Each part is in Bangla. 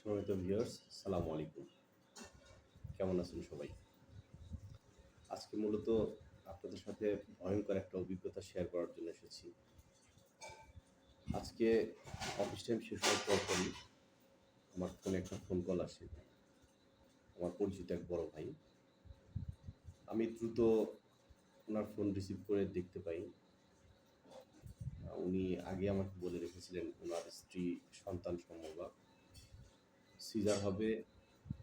সম্মানিত ভিউয়ার্স, সালামু আলাইকুম। কেমন আছেন সবাই? আজকে মূলত আপনাদের সাথে ভয়ংকর একটা অভিজ্ঞতা শেয়ার করার জন্য এসেছি। আজকে অফিস টাইম শেষ হওয়ার পরপরই আমার ফোনে একটা ফোন কল আসে। আমার পরিচিত এক বড় ভাই। আমি দ্রুত ওনার ফোন রিসিভ করে দেখতে পাই, উনি আগে আমাকে বলে রেখেছিলেন ওনার স্ত্রী সন্তান সম্ভবা, সিজার হবে,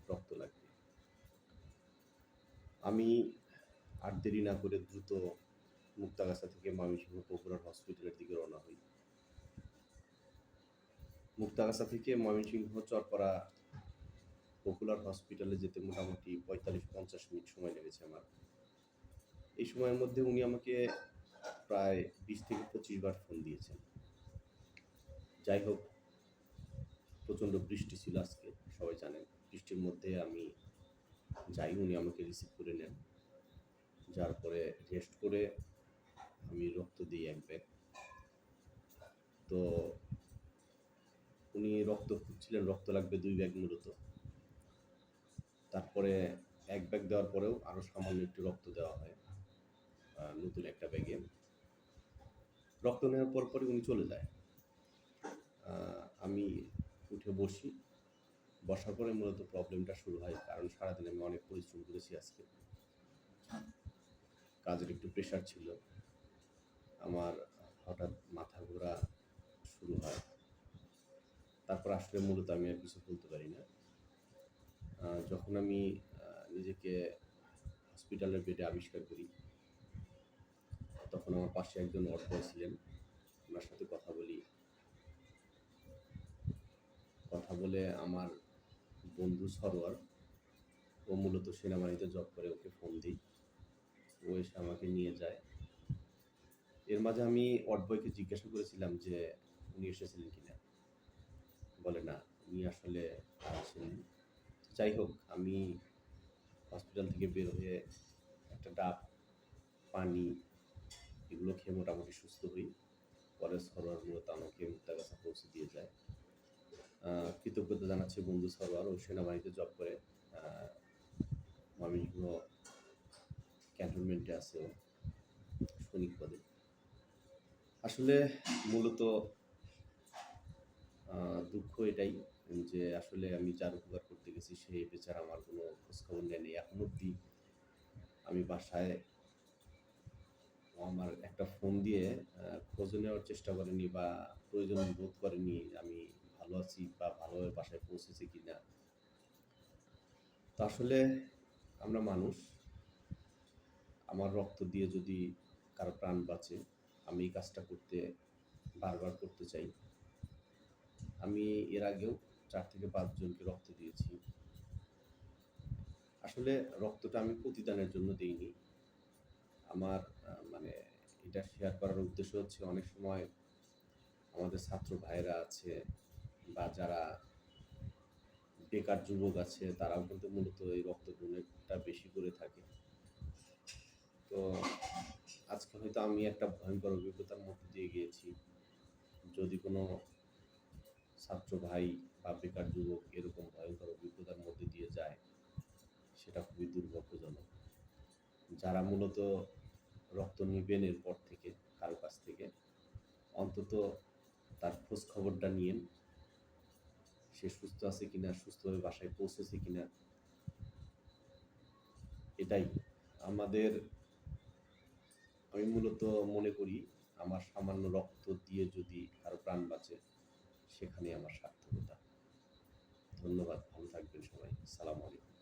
রক্ত লাগবে। আমি আর দেরি না করে দ্রুত মুক্তাগাছা থেকে ময়মনসিংহ পপুলার হসপিটালের দিকে রওনা হই। মুক্তাগাছা থেকে ময়মনসিংহ চরপাড়া পপুলার হসপিটালে যেতে মোটামুটি ৪৫-৫০ মিনিট সময় লেগেছে আমার। এই সময়ের মধ্যে উনি আমাকে প্রায় ২০ থেকে ২৫ বার ফোন দিয়েছেন। যাই হোক, প্রচণ্ড বৃষ্টি ছিল আজকে, সবাই জানেন। বৃষ্টির মধ্যে আমি যাই, উনি আমাকে রিসিভ করে নেন। যার পরে রেস্ট করে আমি রক্ত দিই ১ ব্যাগ। তো উনি রক্ত খুঁজছিলেন, রক্ত লাগবে ২ ব্যাগ মূলত। তারপরে ১ ব্যাগ দেওয়ার পরেও আরও সামান্য একটু রক্ত দেওয়া হয় নতুন একটা ব্যাগে। রক্ত নেওয়ার পরপরই উনি চলে যায়। আমি উঠে বসি। বসার পরে মূলত প্রবলেমটা শুরু হয়, কারণ সারাদিন আমি অনেক পরিশ্রম করেছি আজকে। কাজের একটু প্রেশার ছিল। আমার হঠাৎ মাথা ঘোরা শুরু হয়। তারপর আসলে মূলত আমি আর কিছু বলতে পারি না। যখন আমি নিজেকে হসপিটালের বেডে আবিষ্কার করি, তখন আমার পাশে একজন ওয়ার্ড বয় ছিলেন। ওনার সাথে কথা বলে আমার বন্ধু সরোয়ার, ও মূলত সেনাবাহিনীতে জব করে, ওকে ফোন দিই। ও এসে আমাকে নিয়ে যায়। এর মাঝে আমি ওয়ার্ড বয়কে জিজ্ঞাসা করেছিলাম যে উনি এসেছিলেন কিনা। বলে না, উনি আসলে আসেননি। যাই হোক, আমি হসপিটাল থেকে বের হয়ে একটা ডাব, পানি এগুলো খেয়ে মোটামুটি সুস্থ হই। পরে সরোয়ার মূলত আমাকে মুক্তাগাছা পৌঁছে দিয়ে যায়। কৃতজ্ঞতা জানাচ্ছি বন্ধু সরোয়ার, ও সেনাবাহিনীতে জব করে, ময়মনসিংহ ক্যান্টনমেন্টে আছে ও সৈনিক পদে। আসলে মূলত দুঃখ এটাই যে আসলে আমি যার উপকার করতে গেছি সে বেচারা আমার কোনো খোঁজখবর নেয়নি। এখন অবধি আমি বাসায় আমার একটা ফোন দিয়ে খোঁজ নেওয়ার চেষ্টা করেনি বা প্রয়োজন বোধ করেনি আমি ভালো আছি বা ভালোভাবে বাসায় পৌঁছেছি কিনা। তো আসলে আমরা মানুষ, আমার রক্ত দিয়ে যদি কারো প্রাণ বাঁচে, আমি এই কাজটা বারবার করতে চাই। আমি এর আগেও ৪ থেকে ৫ জনকে রক্ত দিয়েছি। আসলে রক্তটা আমি প্রতিদানের জন্য দেইনি। আমার মানে এটা শেয়ার করার উদ্দেশ্য হচ্ছে, অনেক সময় আমাদের ছাত্র ভাইয়েরা আছে বা যারা বেকার যুবক আছে, তারাও কিন্তু মূলত এই রক্ত ডোনেটটা বেশি করে থাকে। তো আজকে হয়তো আমি একটা ভয়ঙ্কর অভিজ্ঞতার মধ্যে দিয়ে গিয়েছি। যদি কোনো ছাত্র ভাই বা বেকার যুবক এরকম ভয়ঙ্কর অভিজ্ঞতার মধ্যে দিয়ে যায়, সেটা খুবই দুর্ভাগ্যজনক। যারা মূলত রক্ত নিবেন এরপর থেকে কারো কাছ থেকে, অন্তত তার খোঁজ খবরটা নিয়েন, সে সুস্থ আছে কিনা, সুস্থভাবে বাসায় পৌঁছেছে কিনা। এটাই আমাদের, আমি মূলত মনে করি আমার সামান্য রক্ত দিয়ে যদি কারো প্রাণ বাঁচে, সেখানেই আমার সার্থকতা। ধন্যবাদ, ভালো থাকবেন সবাই। সালামু আলাইকুম।